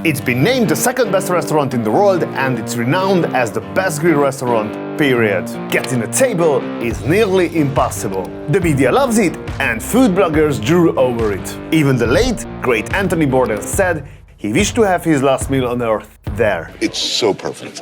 It's been named the second best restaurant in the world and it's renowned as the best grill restaurant, period. Getting a table is nearly impossible. The media loves it and food bloggers drool over it. Even the late, great Anthony Bourdain said he wished to have his last meal on Earth there. It's so perfect.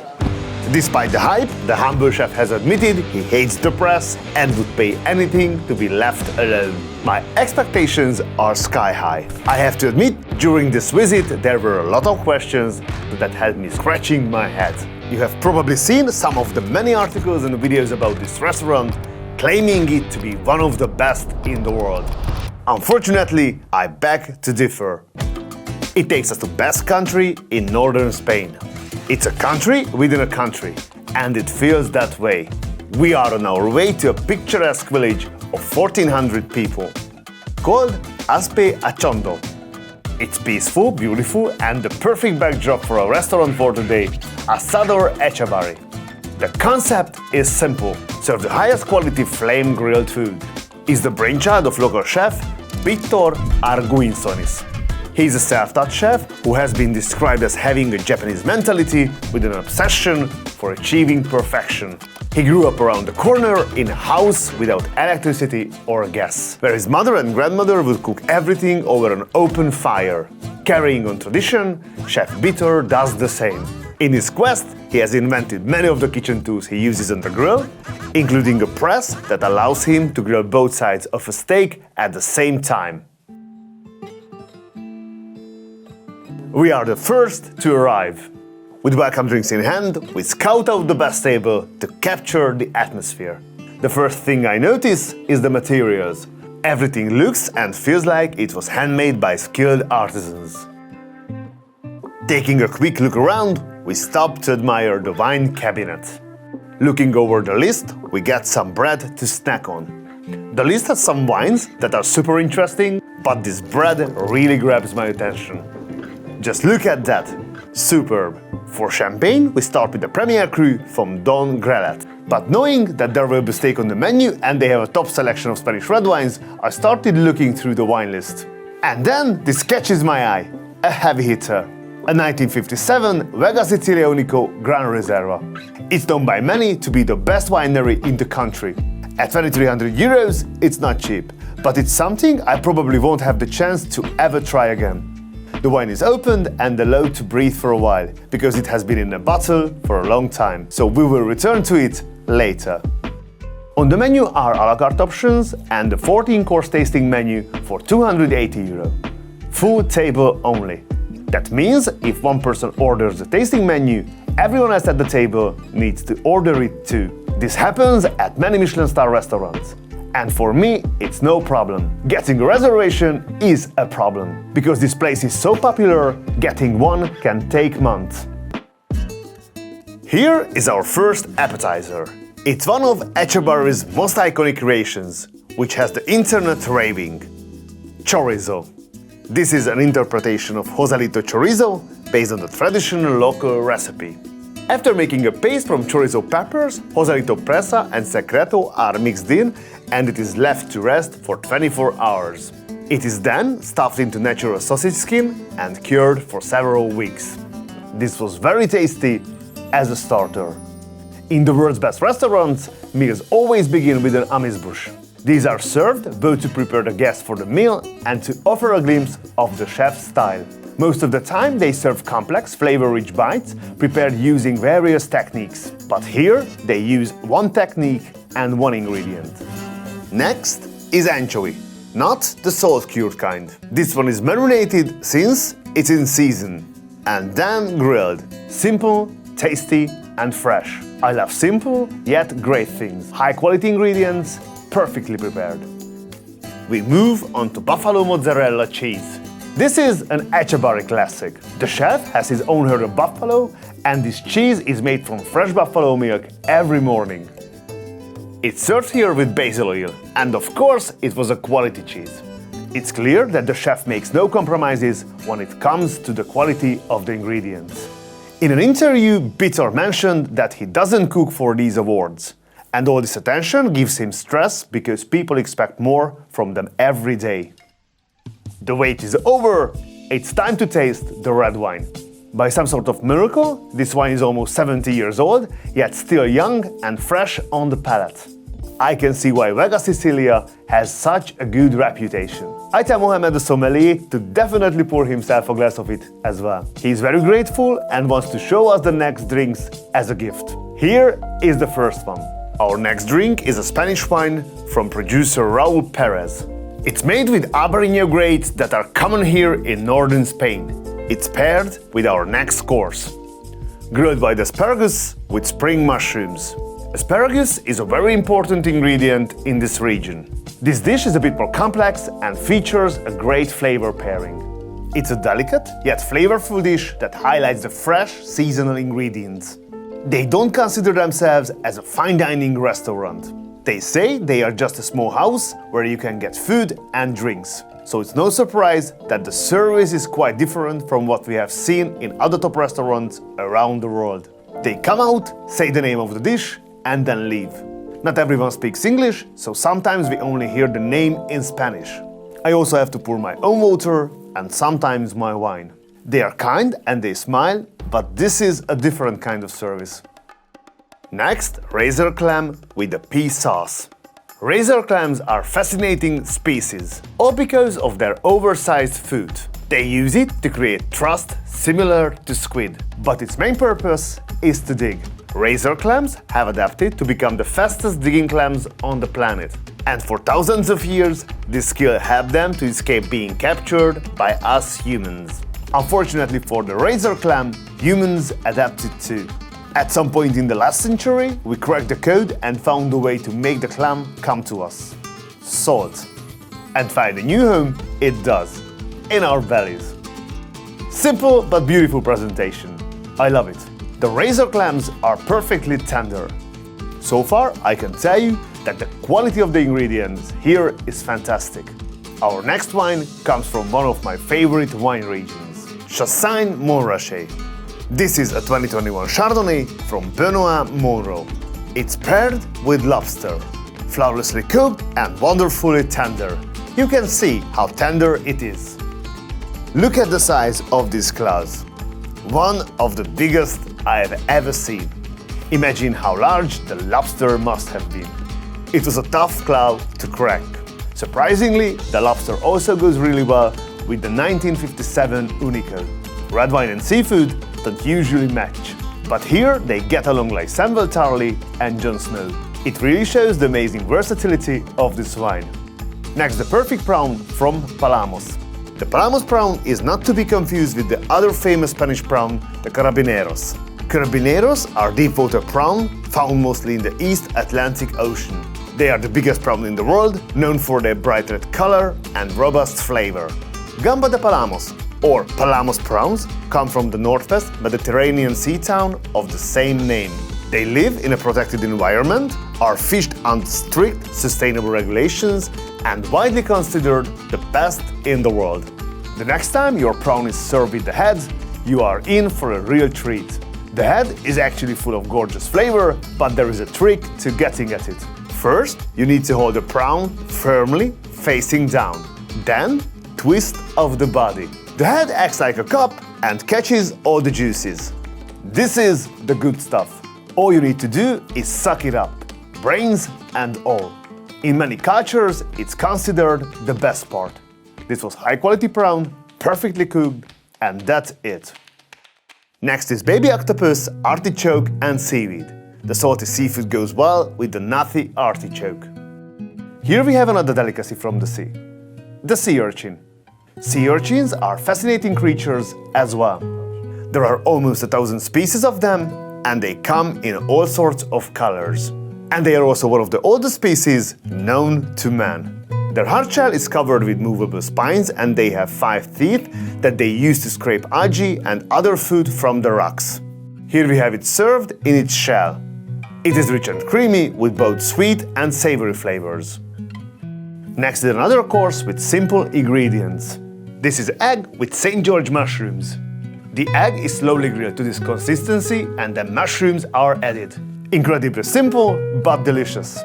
Despite the hype, the humble chef has admitted he hates the press and would pay anything to be left alone. My expectations are sky high. I have to admit, during this visit there were a lot of questions that had me scratching my head. You have probably seen some of the many articles and videos about this restaurant, claiming it to be one of the best in the world. Unfortunately, I beg to differ. It takes us to best country in northern Spain. It's a country within a country, and it feels that way. We are on our way to a picturesque village of 1,400 people, called Aspe Achondo. It's peaceful, beautiful, and the perfect backdrop for a restaurant for today, Asador Etxebarri. The concept is simple: serve the highest quality flame-grilled food. It's the brainchild of local chef Bittor Arguinzoniz. He's a self-taught chef who has been described as having a Japanese mentality with an obsession for achieving perfection. He grew up around the corner in a house without electricity or gas, where his mother and grandmother would cook everything over an open fire. Carrying on tradition, Chef Bittor does the same. In his quest, he has invented many of the kitchen tools he uses on the grill, including a press that allows him to grill both sides of a steak at the same time. We are the first to arrive. With welcome drinks in hand, we scout out the best table to capture the atmosphere. The first thing I notice is the materials. Everything looks and feels like it was handmade by skilled artisans. Taking a quick look around, we stop to admire the wine cabinet. Looking over the list, we get some bread to snack on. The list has some wines that are super interesting, but this bread really grabs my attention. Just look at that! Superb! For champagne, we start with the Premier Cru from Don Grelet. But knowing that there will be steak on the menu and they have a top selection of Spanish red wines, I started looking through the wine list. And then this catches my eye. A heavy hitter. A 1957 Vega Sicilia Unico Gran Reserva. It's known by many to be the best winery in the country. At 2,300 euros, it's not cheap, but it's something I probably won't have the chance to ever try again. The wine is opened and allowed to breathe for a while, because it has been in a bottle for a long time, so we will return to it later. On the menu are a la carte options and a 14-course tasting menu for 280 euro. Full table only. That means if one person orders the tasting menu, everyone else at the table needs to order it too. This happens at many Michelin star restaurants. And for me, it's no problem. Getting a reservation is a problem, because this place is so popular, getting one can take months. Here is our first appetizer. It's one of Etxebarri's most iconic creations, which has the internet raving. Chorizo. This is an interpretation of Joselito chorizo based on the traditional local recipe. After making a paste from chorizo peppers, Joselito presa and secreto are mixed in and it is left to rest for 24 hours. It is then stuffed into natural sausage skin and cured for several weeks. This was very tasty as a starter. In the world's best restaurants, meals always begin with an amuse-bouche. These are served both to prepare the guests for the meal and to offer a glimpse of the chef's style. Most of the time they serve complex, flavor-rich bites prepared using various techniques. But here they use one technique and one ingredient. Next is anchovy, not the salt-cured kind. This one is marinated since it's in season, and then grilled. Simple, tasty and fresh. I love simple yet great things. High-quality ingredients, perfectly prepared. We move on to buffalo mozzarella cheese. This is an Etxebarri classic. The chef has his own herd of buffalo, and this cheese is made from fresh buffalo milk every morning. It's served here with basil oil, and of course it was a quality cheese. It's clear that the chef makes no compromises when it comes to the quality of the ingredients. In an interview, Bittor mentioned that he doesn't cook for these awards, and all this attention gives him stress because people expect more from them every day. The wait is over, it's time to taste the red wine. By some sort of miracle, this wine is almost 70 years old, yet still young and fresh on the palate. I can see why Vega Sicilia has such a good reputation. I tell Mohamed the sommelier to definitely pour himself a glass of it as well. He is very grateful and wants to show us the next drinks as a gift. Here is the first one. Our next drink is a Spanish wine from producer Raúl Pérez. It's made with Albariño grapes that are common here in northern Spain. It's paired with our next course. Grilled white asparagus with spring mushrooms. Asparagus is a very important ingredient in this region. This dish is a bit more complex and features a great flavor pairing. It's a delicate yet flavorful dish that highlights the fresh seasonal ingredients. They don't consider themselves as a fine dining restaurant. They say they are just a small house where you can get food and drinks. So it's no surprise that the service is quite different from what we have seen in other top restaurants around the world. They come out, say the name of the dish, and then leave. Not everyone speaks English, so sometimes we only hear the name in Spanish. I also have to pour my own water and sometimes my wine. They are kind and they smile, but this is a different kind of service. Next, razor clam with a pea sauce. Razor clams are fascinating species, all because of their oversized food. They use it to create trust similar to squid, but its main purpose is to dig. Razor clams have adapted to become the fastest digging clams on the planet. And for thousands of years, this skill helped them to escape being captured by us humans. Unfortunately for the razor clam, humans adapted too. At some point in the last century, we cracked the code and found a way to make the clam come to us. Salt. And find a new home it does. In our bellies. Simple but beautiful presentation. I love it. The razor clams are perfectly tender. So far, I can tell you that the quality of the ingredients here is fantastic. Our next wine comes from one of my favorite wine regions, Chassagne-Montrachet. This is a 2021 Chardonnay from Benoit-Monroe. It's paired with lobster, flawlessly cooked and wonderfully tender. You can see how tender it is. Look at the size of this claws. One of the biggest I have ever seen. Imagine how large the lobster must have been. It was a tough claw to crack. Surprisingly, the lobster also goes really well with the 1957 Unico. Red wine and seafood don't usually match, but here they get along like Samuel Tarly and Jon Snow. It really shows the amazing versatility of this wine. Next, the perfect prawn from Palamos. The Palamos prawn is not to be confused with the other famous Spanish prawn, the carabineros. Carabineros are deep water prawn found mostly in the East Atlantic Ocean. They are the biggest prawn in the world, known for their bright red color and robust flavor. Gamba de Palamos, or Palamos prawns, come from the northwest Mediterranean sea town of the same name. They live in a protected environment, are fished under strict sustainable regulations, and widely considered the best in the world. The next time your prawn is served with the head, you are in for a real treat. The head is actually full of gorgeous flavor, but there is a trick to getting at it. First, you need to hold the prawn firmly facing down. Then, twist of the body. The head acts like a cup and catches all the juices. This is the good stuff. All you need to do is suck it up, brains and all. In many cultures, it's considered the best part. This was high-quality prawn, perfectly cooked, and that's it. Next is baby octopus, artichoke and seaweed. The salty seafood goes well with the nutty artichoke. Here we have another delicacy from the sea, the sea urchin. Sea urchins are fascinating creatures as well. There are almost 1,000 species of them, and they come in all sorts of colors. And they are also one of the oldest species known to man. Their hard shell is covered with movable spines and they have 5 teeth that they use to scrape algae and other food from the rocks. Here we have it served in its shell. It is rich and creamy with both sweet and savory flavors. Next is another course with simple ingredients. This is egg with St. George mushrooms. The egg is slowly grilled to this consistency and the mushrooms are added. Incredibly simple, but delicious.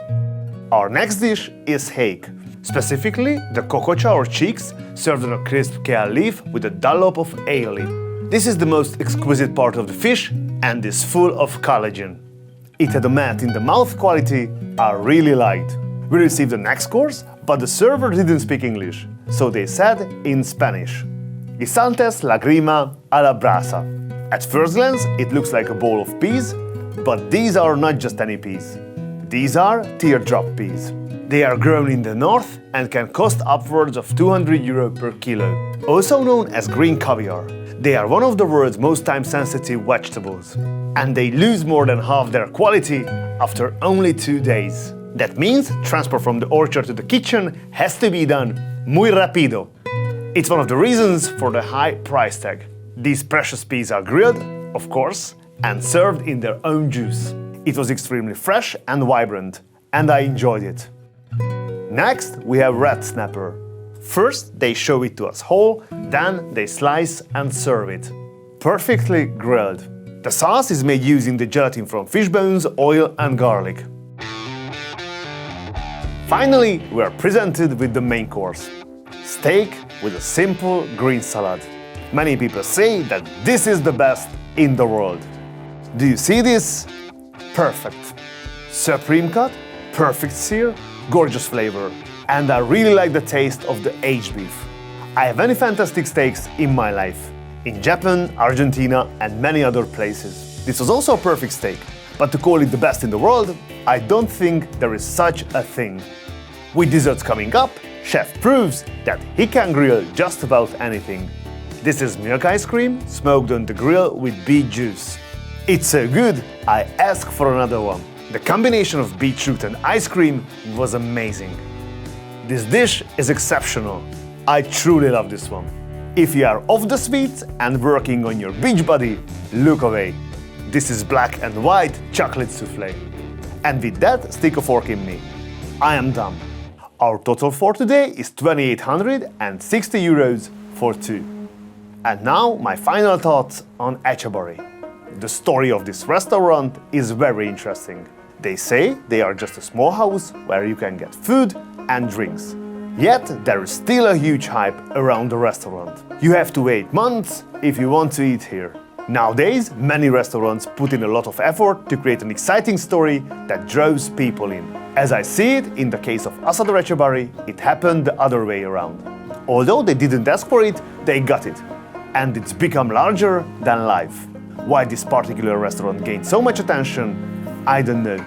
Our next dish is hake, specifically the kokocha or cheeks served on a crisp kale leaf with a dollop of aioli. This is the most exquisite part of the fish and is full of collagen. It had a melt in the mouth quality I really liked. We received the next course, but the server didn't speak English, so they said in Spanish, "Guisantes la grima a la brasa." At first glance, it looks like a bowl of peas, but these are not just any peas. These are teardrop peas. They are grown in the north and can cost upwards of €200 per kilo. Also known as green caviar, they are one of the world's most time-sensitive vegetables. And they lose more than half their quality after only 2 days. That means transport from the orchard to the kitchen has to be done muy rapido. It's one of the reasons for the high price tag. These precious peas are grilled, of course, and served in their own juice. It was extremely fresh and vibrant, and I enjoyed it. Next, we have red snapper. First, they show it to us whole, then they slice and serve it. Perfectly grilled. The sauce is made using the gelatin from fish bones, oil and garlic. Finally, we are presented with the main course. Steak with a simple green salad. Many people say that this is the best in the world. Do you see this? Perfect. Supreme cut, perfect sear, gorgeous flavor. And I really like the taste of the aged beef. I have many fantastic steaks in my life. In Japan, Argentina and many other places. This was also a perfect steak. But to call it the best in the world, I don't think there is such a thing. With desserts coming up, chef proves that he can grill just about anything. This is milk ice cream smoked on the grill with beet juice. It's so good, I asked for another one. The combination of beetroot and ice cream was amazing. This dish is exceptional. I truly love this one. If you are off the sweets and working on your beach body, look away. This is black and white chocolate soufflé. And with that, stick a fork in me. I am done. Our total for today is €2,860 for two. And now my final thoughts on Etxebarri. The story of this restaurant is very interesting. They say they are just a small house where you can get food and drinks. Yet there is still a huge hype around the restaurant. You have to wait months if you want to eat here. Nowadays, many restaurants put in a lot of effort to create an exciting story that draws people in. As I see it, in the case of Asador Etxebarri, it happened the other way around. Although they didn't ask for it, they got it. And it's become larger than life. Why this particular restaurant gained so much attention, I don't know.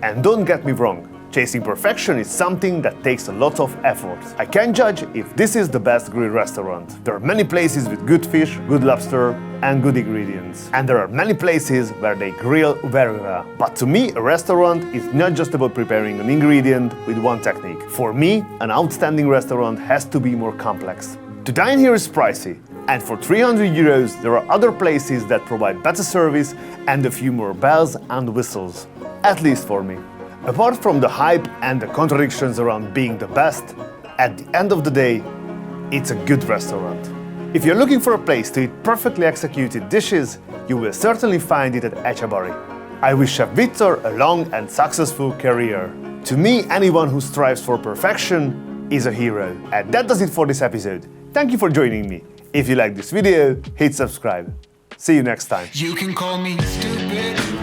And don't get me wrong, chasing perfection is something that takes a lot of effort. I can't judge if this is the best grill restaurant. There are many places with good fish, good lobster and good ingredients. And there are many places where they grill very well. But to me, a restaurant is not just about preparing an ingredient with one technique. For me, an outstanding restaurant has to be more complex. To dine here is pricey. And for €300, there are other places that provide better service and a few more bells and whistles. At least for me. Apart from the hype and the contradictions around being the best, at the end of the day, it's a good restaurant. If you're looking for a place to eat perfectly executed dishes, you will certainly find it at Etxebarri. I wish Chef Bittor a long and successful career. To me, anyone who strives for perfection is a hero. And that does it for this episode. Thank you for joining me. If you like this video, hit subscribe. See you next time. You can call me stupid.